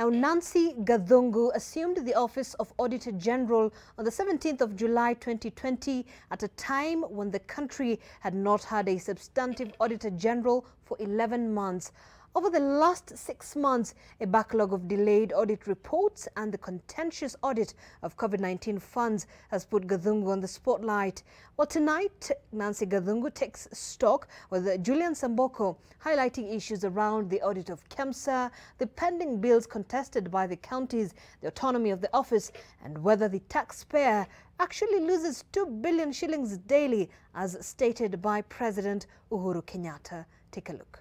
Now, Nancy Gathungu assumed the office of Auditor General on the 17th of July 2020 at a time when the country had not had a substantive Auditor General for 11 months. Over the last 6 months, a backlog of delayed audit reports and the contentious audit of COVID-19 funds has put Gathungu on the spotlight. Well, tonight, Nancy Gathungu takes stock with Julians Amboko, highlighting issues around the audit of Kemsa, the pending bills contested by the counties, the autonomy of the office, and whether the taxpayer actually loses 2 billion shillings daily, as stated by President Uhuru Kenyatta. Take a look.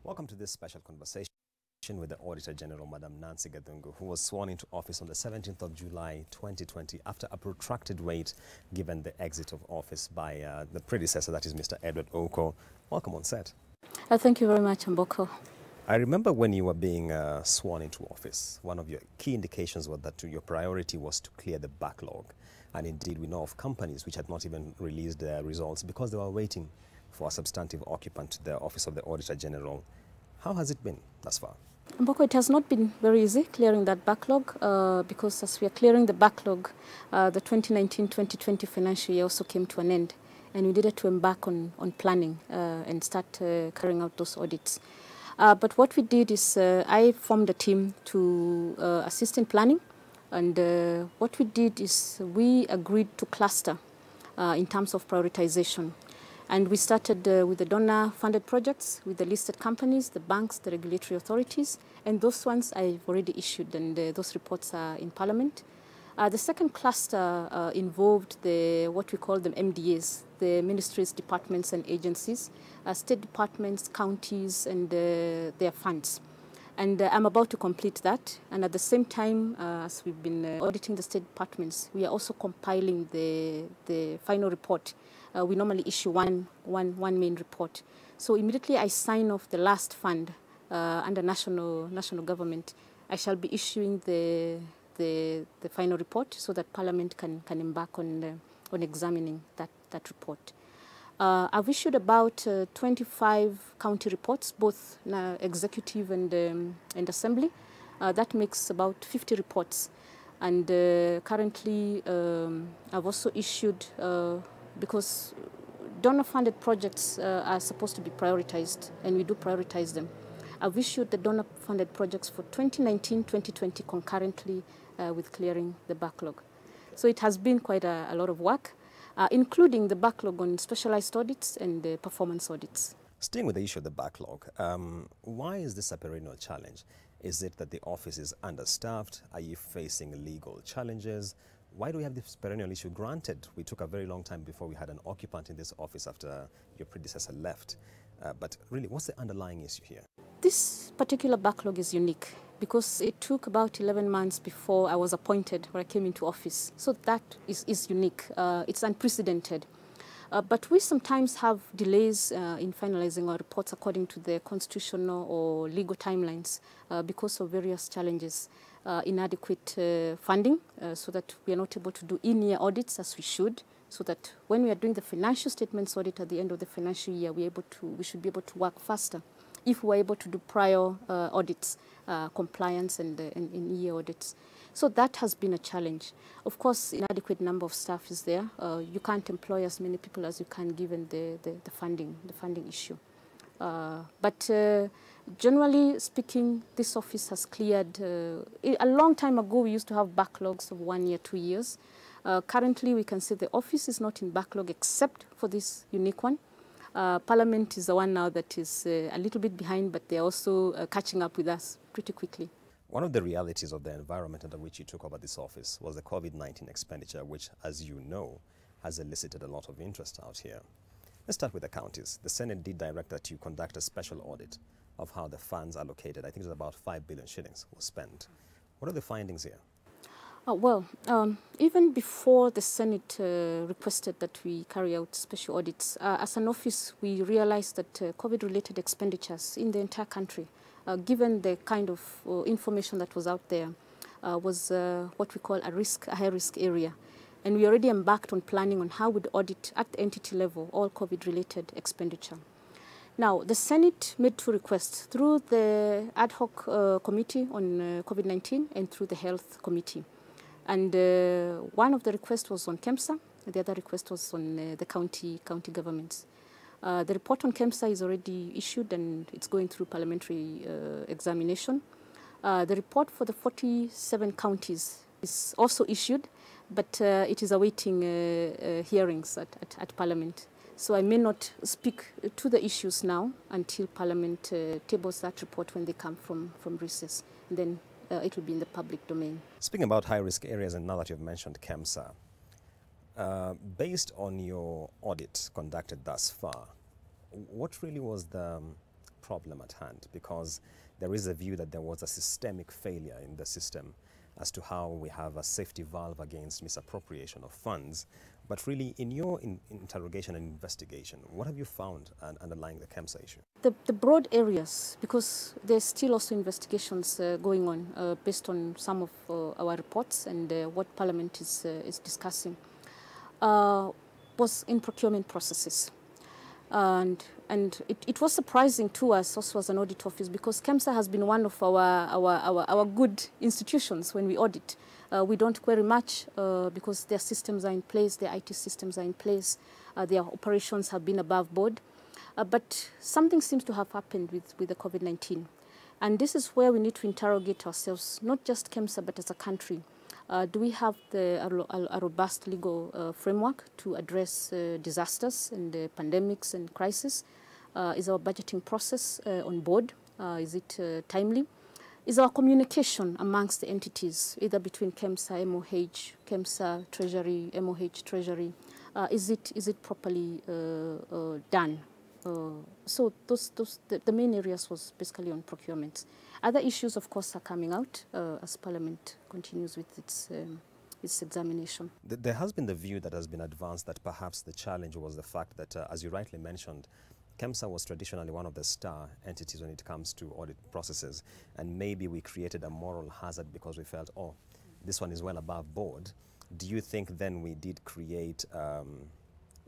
Welcome to this special conversation with the Auditor General, Madam Nancy Gathungu, who was sworn into office on the 17th of July 2020 after a protracted wait given the exit of office by the predecessor, that is Mr. Edward Oko. Welcome on set. Thank you very much, Amboko. I remember when you were being sworn into office, one of your key indications was that your priority was to clear the backlog. And indeed, we know of companies which had not even released their results because they were waiting for a substantive occupant to the office of the Auditor General. How has it been thus far? Amboko, it has not been very easy clearing that backlog because as we are clearing the backlog, the 2019-2020 financial year also came to an end, and we needed to embark on planning and start carrying out those audits. But what we did is I formed a team to assist in planning, and what we did is we agreed to cluster in terms of prioritization. And we started with the donor-funded projects, with the listed companies, the banks, the regulatory authorities, and those ones I've already issued, and those reports are in Parliament. The second cluster involved what we call them MDAs, the ministries, departments, and agencies, state departments, counties, and their funds. And I'm about to complete that. And at the same time, as we've been auditing the state departments, we are also compiling the final report. We normally issue one main report. So immediately I sign off the last fund under national government, I shall be issuing the final report so that Parliament can embark on examining that report. I've issued about 25 county reports, both executive and assembly. That makes about 50 reports. And currently I've also issued because donor-funded projects are supposed to be prioritized, and we do prioritize them. I've issued the donor-funded projects for 2019-2020 concurrently with clearing the backlog. So it has been quite a lot of work, including the backlog on specialized audits and performance audits. Staying with the issue of the backlog, why is this a perennial challenge? Is it that the office is understaffed? Are you facing legal challenges? Why do we have this perennial issue? Granted, we took a very long time before we had an occupant in this office after your predecessor left. But really, what's the underlying issue here? This particular backlog is unique because it took about 11 months before I was appointed, or I came into office. So that is unique. It's unprecedented. But we sometimes have delays in finalizing our reports according to the constitutional or legal timelines because of various challenges. Inadequate funding so that we are not able to do in-year audits as we should, so that when we are doing the financial statements audit at the end of the financial year, we should be able to work faster if we are able to do prior audits, compliance and in-year audits. So that has been a challenge. Of course, inadequate number of staff is there. You can't employ as many people as you can given the funding issue. But generally speaking, this office has cleared. A long time ago, we used to have backlogs of 1 year, 2 years. Currently, we can say the office is not in backlog except for this unique one. Parliament is the one now that is a little bit behind, but they're also catching up with us pretty quickly. One of the realities of the environment under which you took over this office was the COVID-19 expenditure, which, as you know, has elicited a lot of interest out here. Let's start with the counties. The Senate did direct that you conduct a special audit of how the funds allocated. I think it was about 5 billion shillings was spent. What are the findings here? Even before the Senate requested that we carry out special audits, as an office, we realized that COVID-related expenditures in the entire country, given the kind of information that was out there, was what we call a high-risk area. And we already embarked on planning on how we'd audit at the entity level all COVID-related expenditure. Now, the Senate made two requests through the ad hoc committee on COVID-19 and through the health committee. And one of the requests was on Kemsa, the other request was on the county governments. The report on Kemsa is already issued and it's going through parliamentary examination. The report for the 47 counties is also issued, but it is awaiting hearings at Parliament. So I may not speak to the issues now until Parliament tables that report when they come from recess. And then it will be in the public domain. Speaking about high-risk areas, and now that you've mentioned Kemsa, based on your audit conducted thus far, what really was the problem at hand? Because there is a view that there was a systemic failure in the system as to how we have a safety valve against misappropriation of funds. But really, in your interrogation and investigation, what have you found underlying the Kemsa issue? The broad areas, because there's still also investigations going on based on some of our reports and what Parliament is discussing, was in procurement processes. And it was surprising to us also as an audit office, because Kemsa has been one of our good institutions when we audit. We don't query much because their systems are in place, their IT systems are in place, their operations have been above board. But something seems to have happened with the COVID-19. And this is where we need to interrogate ourselves, not just Kemsa, but as a country. Do we have a robust legal framework to address disasters and pandemics and crises? Is our budgeting process on board? Is it timely? Is our communication amongst the entities, either between Kemsa, MOH, Kemsa, Treasury, MOH, Treasury, is it properly done? So the main areas was basically on procurement. Other issues, of course, are coming out as Parliament continues with its examination. There has been the view that has been advanced that perhaps the challenge was the fact that, as you rightly mentioned, Kemsa was traditionally one of the star entities when it comes to audit processes, and maybe we created a moral hazard because we felt, oh, this one is well above board. Do you think then we did create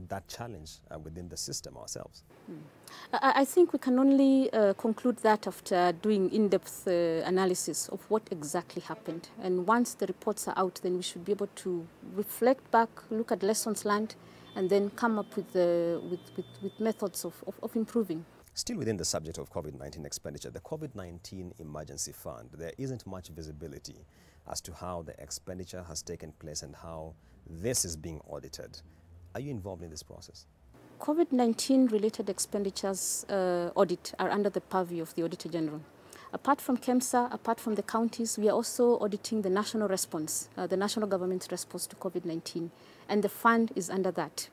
that challenge within the system ourselves? I think we can only conclude that after doing in-depth analysis of what exactly happened. And once the reports are out, then we should be able to reflect back, look at lessons learned, and then come up with methods of improving. Still within the subject of COVID-19 expenditure, the COVID-19 emergency fund, there isn't much visibility as to how the expenditure has taken place and how this is being audited. Are you involved in this process? COVID-19 related expenditures audit are under the purview of the Auditor General. Apart from Kemsa, apart from the counties, we are also auditing the national response, the national government's response to COVID-19, and the fund is under that.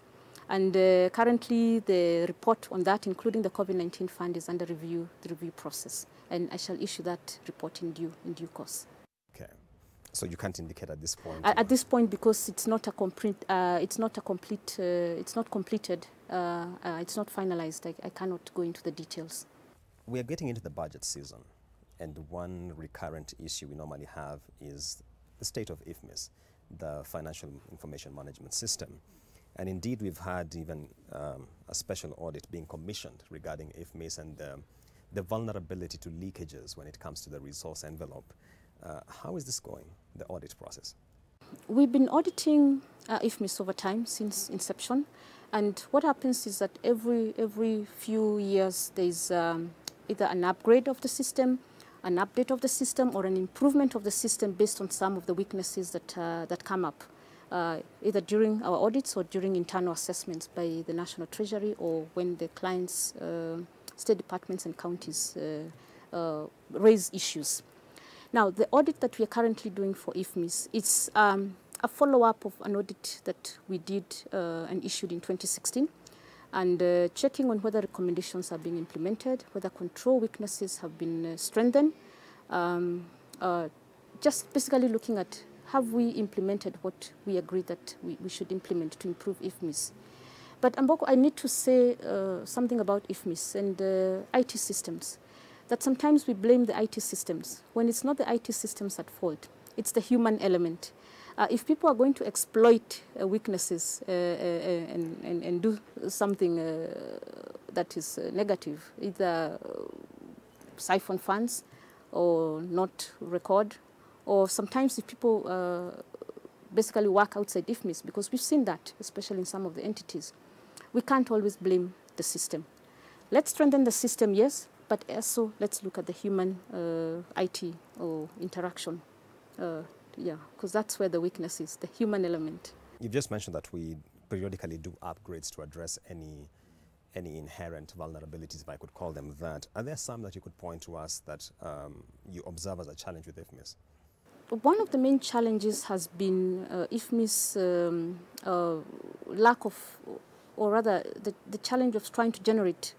And currently the report on that, including the COVID-19 fund, is under review, the review process, and I shall issue that report in due course. Okay. So you can't indicate at this point? At this point, because it's not completed, it's not completed, it's not finalized. I cannot go into the details. We are getting into the budget season, and one recurrent issue we normally have is the state of IFMIS, the Financial Information Management System. And indeed, we've had even a special audit being commissioned regarding IFMIS and the vulnerability to leakages when it comes to the resource envelope. How is this going, the audit process? We've been auditing IFMIS over time since inception, and what happens is that every few years there's either an upgrade of the system, an update of the system, or an improvement of the system based on some of the weaknesses that come up, either during our audits or during internal assessments by the National Treasury, or when the clients, state departments and counties raise issues. Now, the audit that we are currently doing for IFMIS, it's a follow-up of an audit that we did and issued in 2016, and checking on whether recommendations are being implemented, whether control weaknesses have been strengthened, just basically looking at, have we implemented what we agreed that we should implement to improve IFMIS. But Amboko, I need to say something about IFMIS and IT systems. That sometimes we blame the IT systems when it's not the IT systems at fault. It's the human element. If people are going to exploit weaknesses and do something that is negative, either siphon funds or not record, or sometimes if people basically work outside IFMIS, because we've seen that, especially in some of the entities. We can't always blame the system. Let's strengthen the system, yes, but also let's look at the human IT or interaction. Yeah, because that's where the weakness is, the human element. You've just mentioned that we periodically do upgrades to address any inherent vulnerabilities, if I could call them that. Are there some that you could point to us that you observe as a challenge with IFMIS? One of the main challenges has been IFMIS lack of, or rather the challenge of trying to generate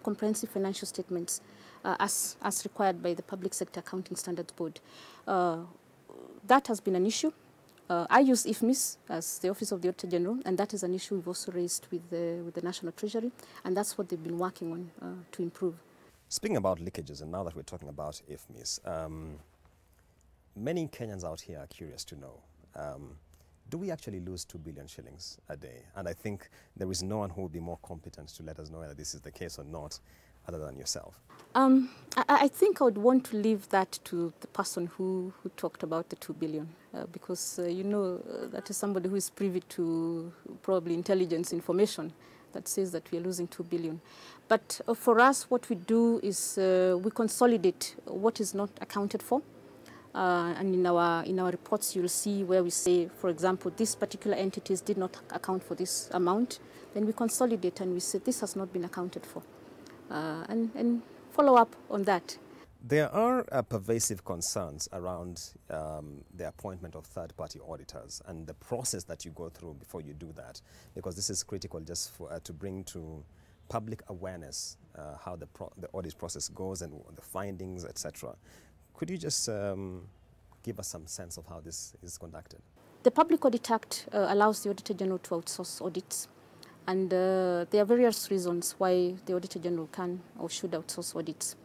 comprehensive financial statements as required by the Public Sector Accounting Standards Board. That has been an issue. I use IFMIS as the Office of the Auditor General, and that is an issue we've also raised with the National Treasury, and that's what they've been working on to improve. Speaking about leakages, and now that we're talking about IFMIS, many Kenyans out here are curious to know, do we actually lose 2 billion shillings a day? And I think there is no one who will be more competent to let us know whether this is the case or not, other than yourself. I think I would want to leave that to the person who talked about the 2 billion, because you know that is somebody who is privy to probably intelligence information that says that we are losing 2 billion. But for us, what we do is we consolidate what is not accounted for. And in our reports, you'll see where we say, for example, these particular entities did not account for this amount. Then we consolidate and we say this has not been accounted for, and follow up on that. There are pervasive concerns around the appointment of third-party auditors and the process that you go through before you do that, because this is critical just for, to bring to public awareness how the audit process goes and the findings, etc. Could you just give us some sense of how this is conducted? The Public Audit Act allows the Auditor General to outsource audits. And there are various reasons why the Auditor General can or should outsource audits.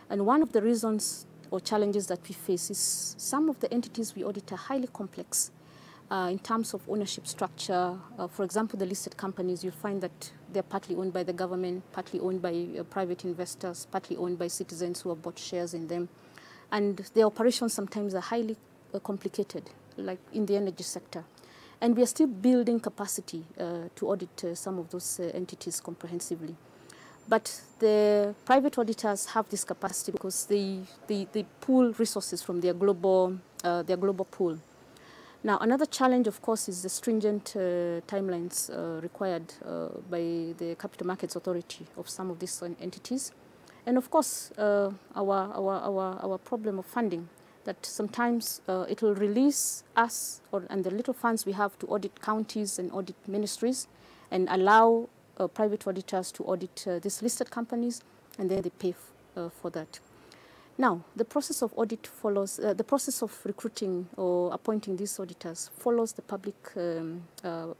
And one of the reasons or challenges that we face is some of the entities we audit are highly complex in terms of ownership structure. For example, the listed companies, you'll find that they're partly owned by the government, partly owned by private investors, partly owned by citizens who have bought shares in them. And their operations sometimes are highly complicated, like in the energy sector. And we are still building capacity to audit some of those entities comprehensively. But the private auditors have this capacity because they pool resources from their global pool. Now, another challenge, of course, is the stringent timelines required by the Capital Markets Authority of some of these entities. And of course, our problem of funding, that sometimes it will release us and the little funds we have to audit counties and audit ministries and allow private auditors to audit these listed companies, and then they pay for that. Now, the process of audit follows, the process of recruiting or appointing these auditors follows the Public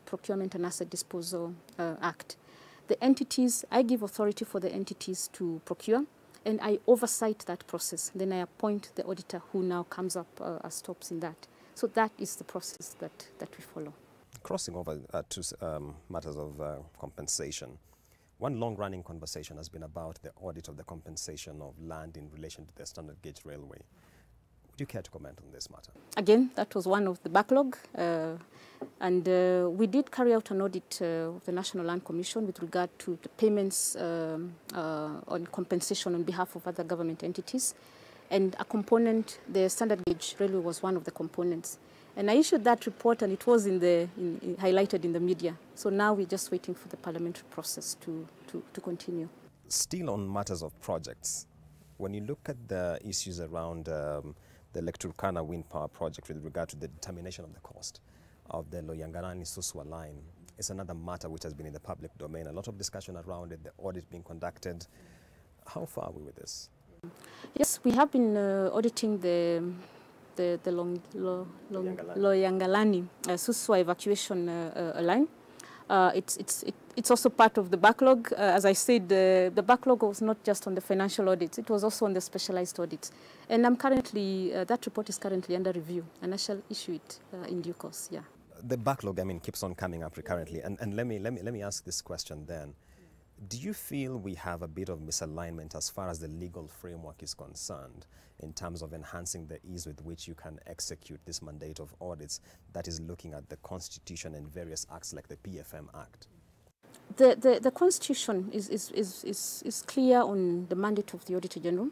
Procurement and Asset Disposal Act. The entities, I give authority for the entities to procure, and I oversight that process. Then I appoint the auditor who now comes up as tops in that. So that is the process that we follow. Crossing over to matters of compensation, one long-running conversation has been about the audit of the compensation of land in relation to the standard gauge railway. Would you care to comment on this matter? Again, that was one of the backlog. And we did carry out an audit of the National Land Commission with regard to the payments on compensation on behalf of other government entities. And a component, the standard gauge railway, was one of the components. And I issued that report, and it was highlighted in the media. So now we're just waiting for the parliamentary process to continue. Still on matters of projects, when you look at the issues around the Lake Turkana wind power project with regard to the determination of the cost of the Loyangalani-Suswa line, it's another matter which has been in the public domain. A lot of discussion around it, the audit being conducted. How far are we with this? Yes, we have been auditing the Loyangalani Suswa evacuation line. It's also part of the backlog. As I said, the backlog was not just on the financial audits, it was also on the specialized audits. And I'm currently, that report is currently under review, and I shall issue it in due course, yeah. The backlog, I mean, keeps on coming up recurrently. And let me ask this question then. Do you feel we have a bit of misalignment as far as the legal framework is concerned in terms of enhancing the ease with which you can execute this mandate of audits that is looking at the Constitution and various acts like the PFM Act? The Constitution is clear on the mandate of the Auditor General,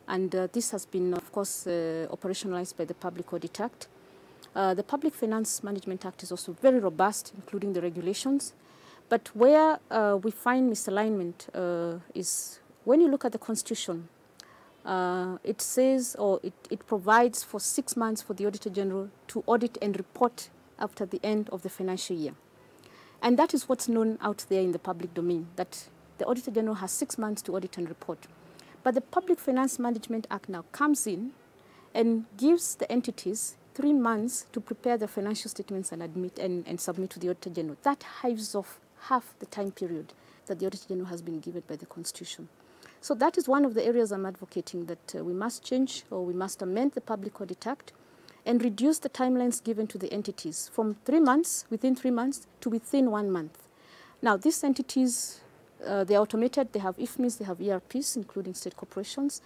and this has been, of course, operationalized by the Public Audit Act. The Public Finance Management Act is also very robust, including the regulations. But where we find misalignment is when you look at the Constitution, it says, or it provides for 6 months for the Auditor General to audit and report after the end of the financial year. And that is what's known out there in the public domain, that the Auditor General has 6 months to audit and report. But the Public Finance Management Act now comes in and gives the entities 3 months to prepare their financial statements and and submit to the Auditor General. That hives off half the time period that the Auditor General has been given by the Constitution. So that is one of the areas I'm advocating, that we must change, or we must amend the Public Audit Act and reduce the timelines given to the entities from 3 months, within 3 months, to within 1 month. Now, these entities, they're automated, they have IFMIs, they have ERPs, including state corporations.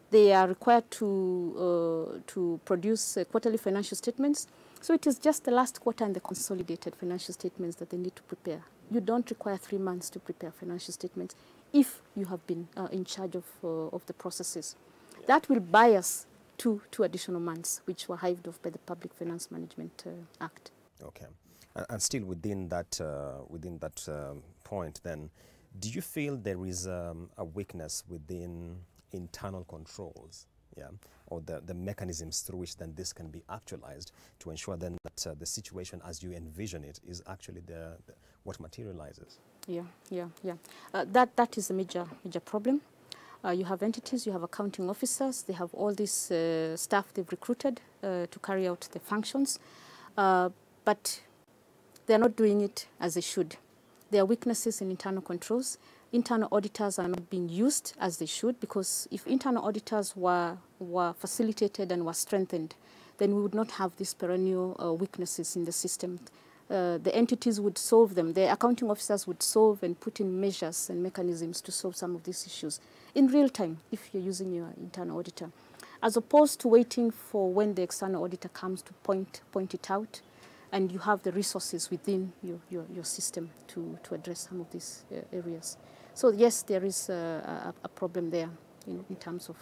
They are required to produce quarterly financial statements. So it is just the last quarter and the consolidated financial statements that they need to prepare. You don't require 3 months to prepare financial statements if you have been in charge of the processes. Yeah. That will buy us two additional months, which were hived off by the Public Finance Management Act. Okay. And still within that point then, do you feel there is a weakness within internal controls, yeah, or the mechanisms through which then this can be actualized to ensure then that the situation as you envision it is actually what materializes? Yeah. That is a major problem. You have entities, you have accounting officers, they have all this staff they've recruited to carry out the functions, but they're not doing it as they should. There are weaknesses in internal controls. Internal auditors are not being used as they should, because if internal auditors were facilitated and were strengthened, then we would not have these perennial weaknesses in the system. The entities would solve them. The accounting officers would solve and put in measures and mechanisms to solve some of these issues in real time if you're using your internal auditor, as opposed to waiting for when the external auditor comes to point it out, and you have the resources within your system to address some of these areas. So yes, there is a problem there in terms of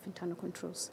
internal controls.